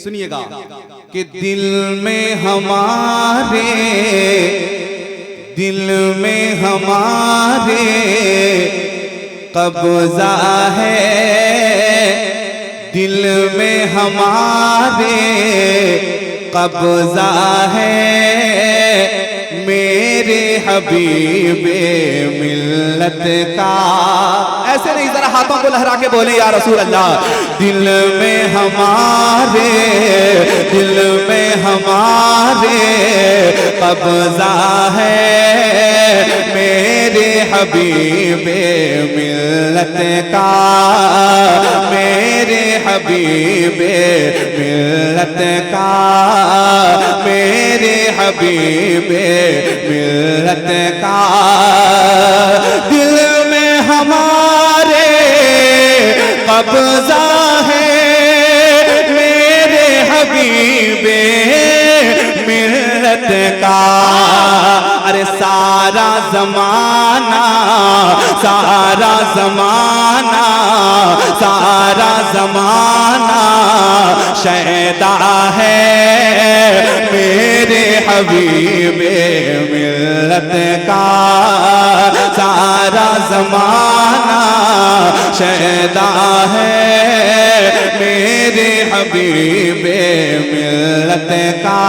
सुनिएगा कि दिल में हमारे कब्जा है, दिल में हमारे कब्जा है, मेरे हबीबे मिल्लत का। ऐसे नहीं, जरा हाथों को लहरा के बोले या रसूल अल्लाह। दिल में हमारे कब्जा है, मेरे हबीबे मिल्लत का, मेरे हबीबे मिल्लत का, मेरे हबीबे मिल्लत का। दिल में हमारे कब्जा है, मेरे हबीबे मिल्लत का। अरे सारा ज़माना शैदा है, मेरे हबीबे मिल्लत का। सारा ज़माना शैदा है, मेरे हबीबे मिल्लत का,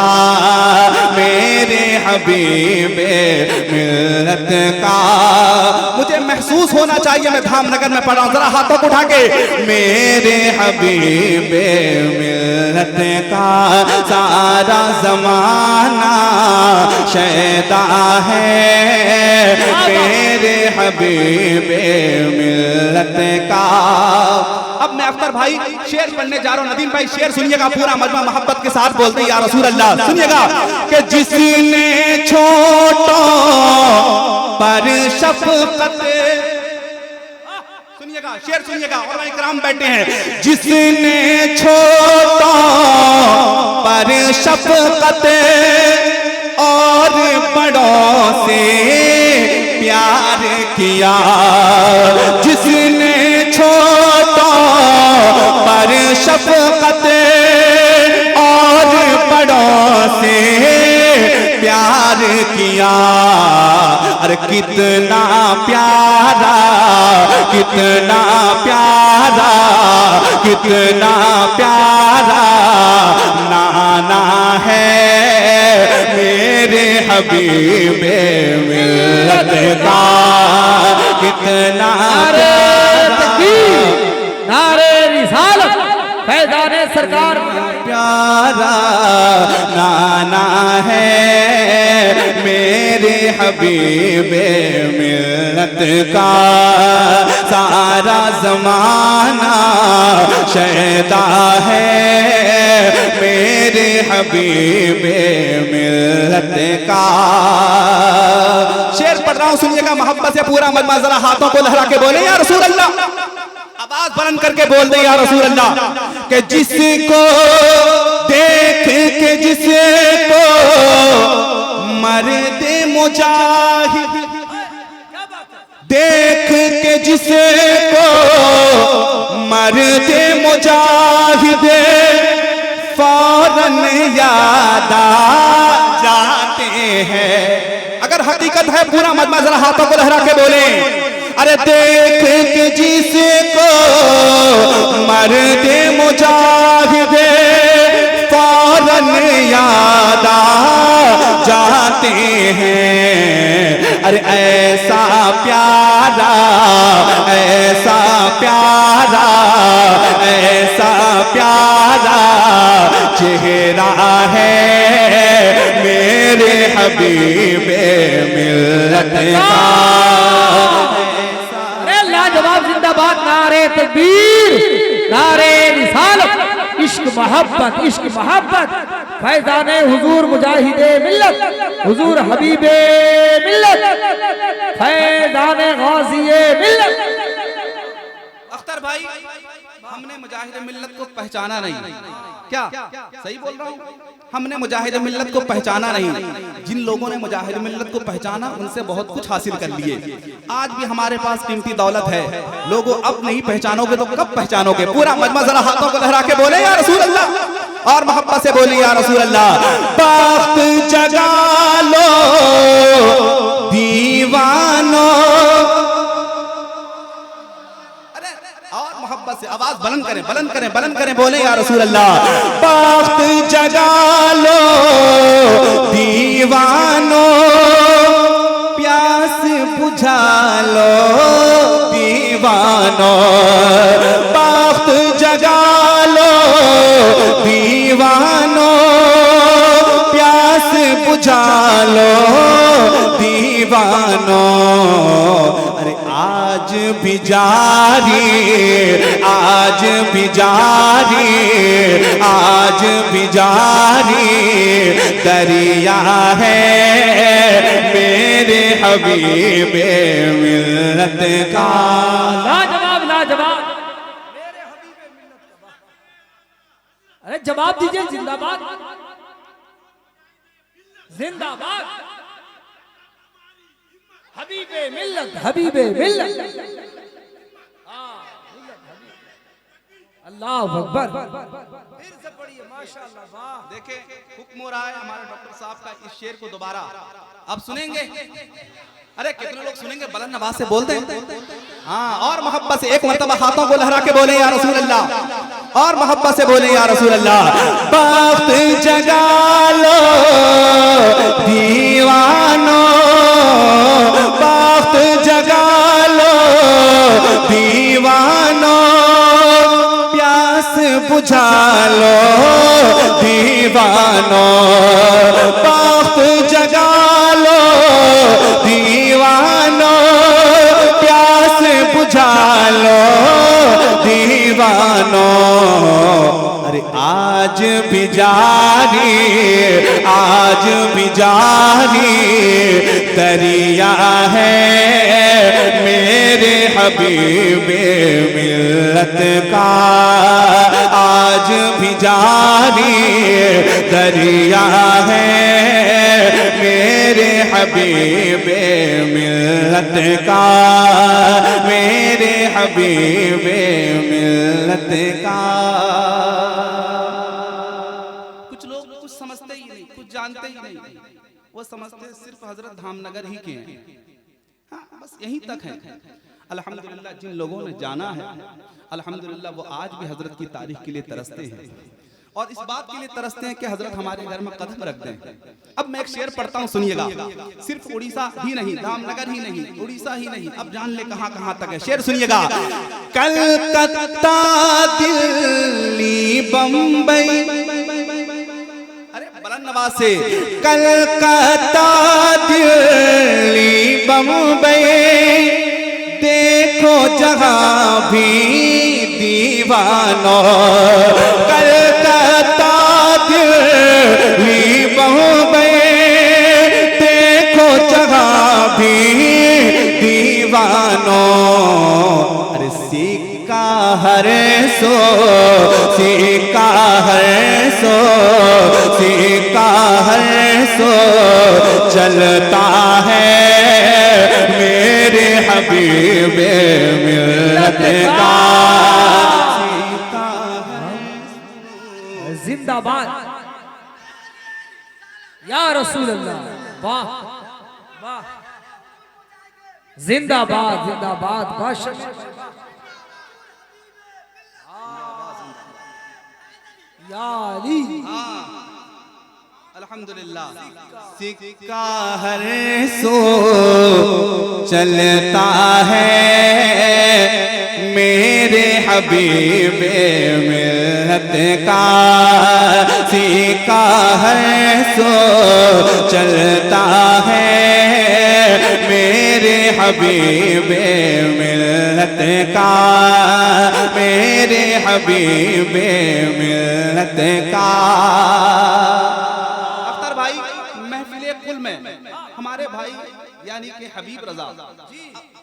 मेरे हबीबे मिल्लत का। मुझे महसूस होना चाहिए मैं धामनगर में पढ़ा हूं, जरा हाथों को उठा के। मेरे हबीबे मिल्लत का सारा ज़माना शैदा है, मेरे हबीबे मिल्लत का। अब मैं अख्तर भाई शेर पढ़ने जा रहा हूं। नदीम भाई शेर सुनिएगा, पूरा मजमा मोहब्बत के साथ बोलते हैं या रसूल अल्लाह। सुनिएगा कि जिसने छोटों पर शफकत, सुनिएगा शेर सुनिएगा, और इकराम बैठे हैं। जिसने छोटों पर शफकत और बड़ों से प्यार किया, जिसने छोटों पर शफकत और बड़ों से प्यार किया। अरे कितना प्यारा, कितना प्यारा, कितना प्यारा नाना है, मेरे हबीबे मिल्लत का। कितना नारे रिसालत फैज़ाने सरकार प्यारा नाना है, मेरे हबीबे मिल्लत का। सारा ज़माना शैदा है, मेरे हबीबे मिल्लत का। शेर पढ़ रहा हूं, सुनिएगा मोहब्बत से पूरा मजमा, जरा हाथों को लहरा के बोले या रसूल अल्लाह। आवाज बुलंद करके बोल दे या रसूल अल्लाह। कि जिसको देख के जिसको मर्द मुजाहिद, देख के जिसको मर्द मुजाहिद फौरन याद आ जाते हैं। अगर हकीकत है पूरा मजमा, जरा हाथों को लहरा के बोले। अरे देख के जिसको मर्द मुजाहिद फौरन याद आ जाते हैं। अरे ऐसा प्यारा, ऐसा प्यारा, ऐसा प्यारा चेहरा है, मेरे हबीबे मिल्लत का। जवाब जिंदाबाद, नारे तकबीर, नारे रिसालत, इश्क मोहब्बत, इश्क मोहब्बत, फैज़ाने हुजूर मुजाहिदे मिल्लत, हुजूर हबीबे मिल्लत, फैज़ाने गाज़िये मिल्लत। अख्तर भाई, हमने मुजाहिद मिल्लत को पहचाना नहीं। क्या सही बोल रहा हूँ? हमने मुजाहिद मिल्लत को पहचाना नहीं। जिन लोगों ने मुजाहिद मिल्लत को पहचाना उनसे बहुत कुछ हासिल कर लिए। आज भी हमारे पास कीमती दौलत है। लोगों अब नहीं पहचानोगे तो कब पहचानोगे? पूरा मजमा जरा हाथों को लहरा के बोले या रसूल अल्लाह। और मोहब्बत से बोलिए या रसूल अल्लाह। बख्त जगा लो दीवानो, अरे और मोहब्बत से आवाज बुलंद करें, बुलंद करें, बुलंद करें, बोले या रसूल अल्लाह। बख्त जगा लो दीवानो, प्यास बुझा लो दीवानो, बख्त जगा लो दीवानो, प्यास बुझा लो दीवानो। अरे आज भी जारी, आज भी जारी, आज भी जारी दरिया है मेरे हबीबे मिल्लत का। लाजवाब, लाजवाब, मेरे हबीबे मिल्लत का। अरे जवाब दीजिए, जिंदाबाद, जिंदाबाद, हबीबे मिल्लत, हबीबे मिल्लत। अल्लाह अकबर। फिर से पढ़िए, माशाअल्लाह, वाह। देखे हुक्म हो रहा है हमारे डॉक्टर साहब का, इस शेर को दोबारा अब सुनेंगे। अरे कितने लोग सुनेंगे, बुलंद आवाज से बोलते हैं। हाँ, और मोहब्बत से एक मर्तबा हाथों को लहरा के बोले या रसूल अल्लाह, और मोहब्बत से बोले या रसूल अल्लाह। बख्त जगा लो दीवानो, बख्त जगा लो दीवानो, प्यास बुझा लो दीवानो, बख्त जगा लो दीवानो, प्यास बुझा लो दीवानो। अरे आज भी जारी, आज भी जारी दरिया है मेरे हबीबे मिल्लत का, आज भी जारी दरिया है मेरे हबीबे मिल्लत का, मेरे हबीबे मिल्लत का। कुछ लोग कुछ समझते ही नहीं, कुछ जानते ही नहीं, वो समझते सिर्फ हजरत धामनगर ही के हैं। हाँ, बस यहीं तक है। अल्हम्दुलिल्लाह जिन लोगों ने जाना है, अल्हम्दुलिल्लाह वो आज भी हजरत की तारीफ के लिए तरसते हैं, और इस बात के लिए तरसते हैं कि हजरत हमारे घर में कदम रख दें। अब मैं एक शेर पढ़ता हूँ, सुनिएगा। सिर्फ उड़ीसा ही नहीं, धामनगर ही नहीं, उड़ीसा ही नहीं, अब जान ले कहां कहां तक है। शेर सुनिएगा। कलकत्ता दिल्ली बम्बई, अरे बुलंद आवाज से, कलकत्ता दिल्ली बम्बई, देखो जहां भी दीवानो, कलकत्ता दिल्ली बम्बई, देखो जहां भी दीवानो। अरे सिक्का हर सो, सिक्का हर सो, सिक्का हर सो चलता है मेरे हबीबे मिल्लत का। जिंदाबाद या रसूल अल्लाह, वाह वाह, जिंदाबाद, जिंदाबाद, बादशाह या अली। अल्हम्दुलिल्लाह, सिक्का हर सो चलता है मेरे हबीबे मिल्लत का, सिक्का हर सो चलता है मेरे हबीबे मिल्लत का, मेरे हबीबे मिल्लत का। महफिले कुल में हमारे भाई यानी कि हबीब रजा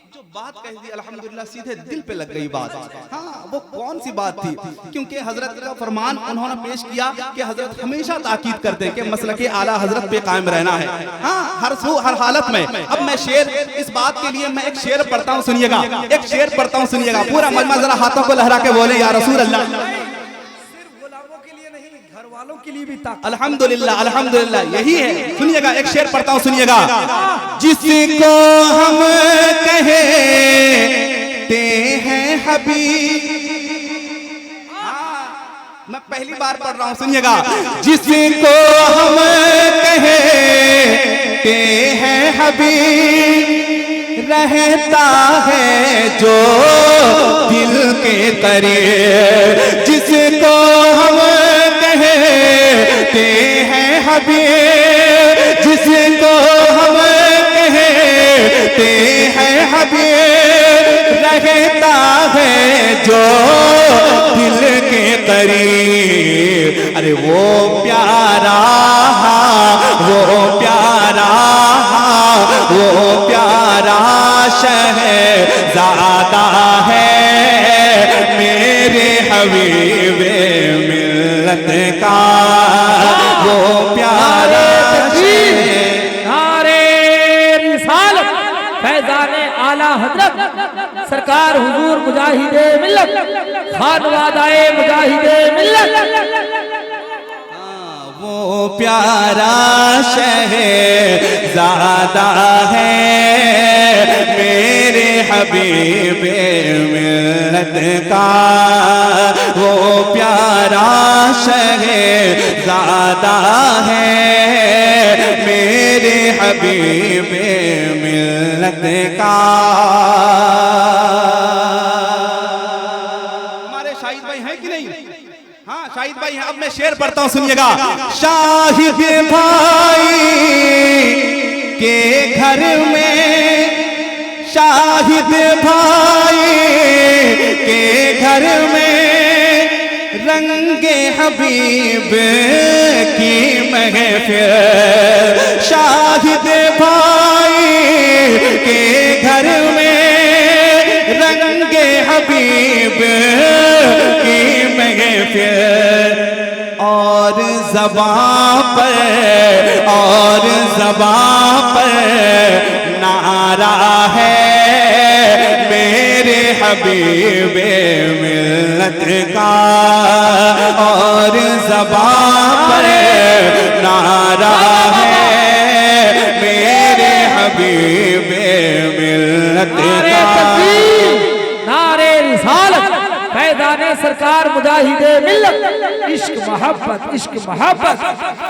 जो बात कह दी, अल्हम्दुलिल्लाह सीधे दिल पे लग गई बात। हाँ, वो कौन सी बात थी? क्योंकि हजरत का फरमान उन्होंने पेश किया कि हजरत हमेशा ताकीद करते हैं कि मसलके आला हजरत पे कायम रहना है। हाँ, हर हालत में। अब मैं शेर, इस बात के लिए मैं एक शेर पढ़ता हूँ, सुनिएगा। एक शेर पढ़ता हूँ, सुनिएगा। पूरा मजमा जरा हाथों को लहरा के बोले या रसूल अल्लाह। सिर्फ गुलामों के लिए नहीं, घर वालों के लिए भी ताकत। अल्हम्दुलिल्लाह अल्हम्दुलिल्लाह, यही है। सुनिएगा, एक शेर पढ़ता हूँ, सुनिएगा। जिसको हम कहते हैं हबीब, मैं पहली बार पढ़ रहा हूँ, सुनिएगा। जिसको हम कहते हैं हबीब, रहता है जो दिल के करीब। जिसको हम कहते हैं हबीब, जिसको हम कहते हैं हबीब, रहता है जो दिल के करीब। अरे वो प्यारा, वो प्यारा, वो प्यारा शहज़ादा है मेरे हबीबे मिल्लत का, वो प्यारा नारे रिसालत फैज़ाने आला हज़रत सरकार हुजूर मुजाहिदे मिल्लत खानवादाए मुजाहिदे मिल्लत। वो प्यारा शहज़ादा है मेरे हबीबे मिल्लत का, वो प्यारा शहज़ादा है मेरे हबीबे मिल्लत का। हमारे शाहिद भाई हैं कि नहीं? हाँ, शाहिद भाई हैं। अब मैं शेर पढ़ता हूँ, सुनिएगा। शाहिद भाई के घर में, शाहिद भाई के घर में रंगे हबीब की महफिल। शाहिद भाई के घर में रंगे हबीब की महफिल। और ज़बां पर, और ज़बां पर नारा है मेरे हबीबे मिल्लत का, और ज़बां पर नारा है मेरे हबीबे मिल्लत का। नारे रिसालत फैज़ाने सरकार मुजाहिदे मिल्लत, इश्क मोहब्बत, इश्क मोहब्बत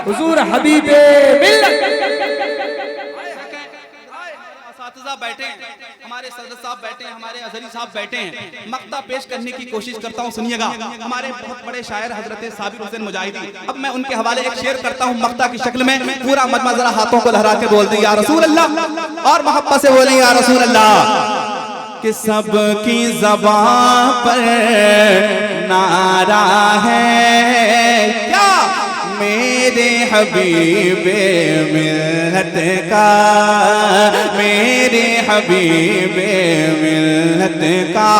हुजूर हबीबे मिल्लत। असातिज़ा बैठे हैं, हमारे सदर साहब बैठे हैं, हमारे अज़हरी साहब बैठे हैं। मक्ता पेश करने की कोशिश करता हूँ, सुनिएगा। हमारे बहुत बड़े शायर हजरत साबिर हुसैन मुजाहिदी, अब मैं उनके हवाले एक शेर करता हूँ मक्ता की शक्ल में। पूरा मजमा जरा हाथों को लहरा के बोल दें या रसूल अल्लाह, और मोहब्बत से बोलें या रसूल अल्लाह। कि सबकी ज़बां पर नारा है क्या मेरे हबीबे मिल्लत का, मेरे हबीबे मिल्लत का।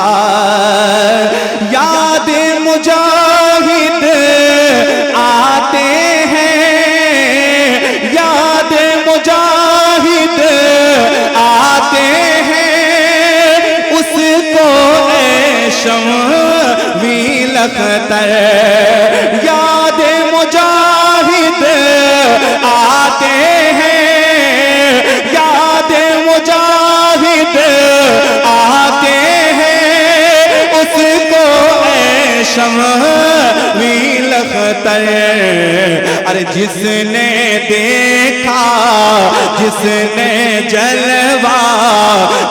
याद मुजाहिद आते हैं, याद मुजाहिद आते हैं, उसको शम्वी लख्तर। याद मुजाहिद आते हैं, याद मुजाहिद आते हैं, उसको शम्वी लख्तर। अरे जिसने देखा, जिसने जलवा,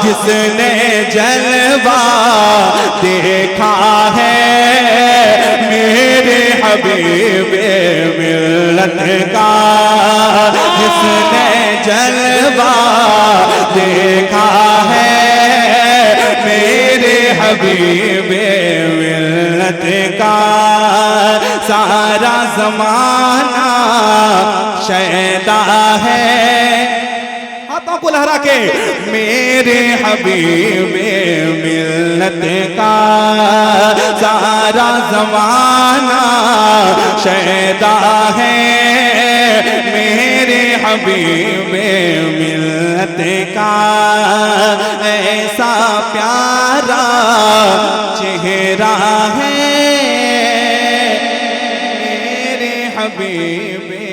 जिसने जलवा देखा है मेरे हबीबे मिल्लत का, जिसने जलवा देखा है मेरे हबीबे मिल्लत का। सारा ज़माना शैदा है, हाथों को लहरा के, मेरे हबीबे मिल्लत का। सारा ज़माना शैदा है मेरे हबीबे मिल्लत का। ऐसा प्यारा चेहरा है मेरे हबीबी